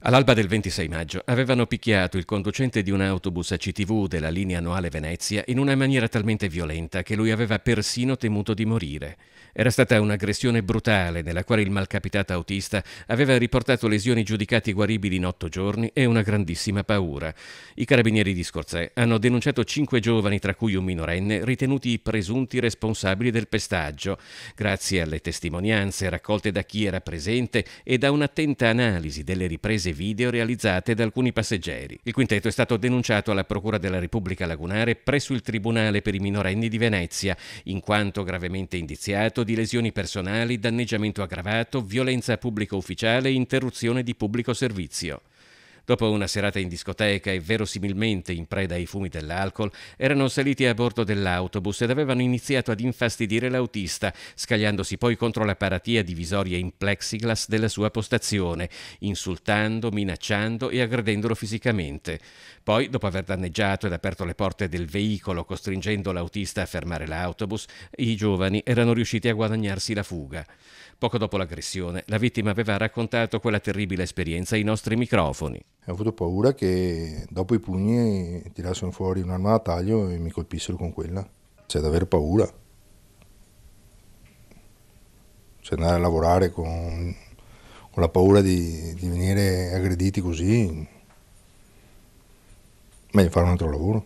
All'alba del 26 maggio avevano picchiato il conducente di un autobus ACTV della linea Noale Venezia in una maniera talmente violenta che lui aveva persino temuto di morire. Era stata un'aggressione brutale nella quale il malcapitato autista aveva riportato lesioni giudicate guaribili in 8 giorni e una grandissima paura. I carabinieri di Scorzè hanno denunciato 5 giovani, tra cui un minorenne, ritenuti i presunti responsabili del pestaggio. Grazie alle testimonianze raccolte da chi era presente e da un'attenta analisi delle riprese video realizzate da alcuni passeggeri. Il quintetto è stato denunciato alla Procura della Repubblica Lagunare presso il Tribunale per i minorenni di Venezia, in quanto gravemente indiziato di lesioni personali, danneggiamento aggravato, violenza a pubblico ufficiale e interruzione di pubblico servizio. Dopo una serata in discoteca e verosimilmente in preda ai fumi dell'alcol, erano saliti a bordo dell'autobus ed avevano iniziato ad infastidire l'autista, scagliandosi poi contro la paratia divisoria in plexiglass della sua postazione, insultando, minacciando e aggredendolo fisicamente. Poi, dopo aver danneggiato ed aperto le porte del veicolo, costringendo l'autista a fermare l'autobus, i giovani erano riusciti a guadagnarsi la fuga. Poco dopo l'aggressione, la vittima aveva raccontato quella terribile esperienza ai nostri microfoni. Ho avuto paura che dopo i pugni tirassero fuori un'arma da taglio e mi colpissero con quella. C'è da avere paura. Cioè andare a lavorare con la paura di venire aggrediti così, meglio fare un altro lavoro.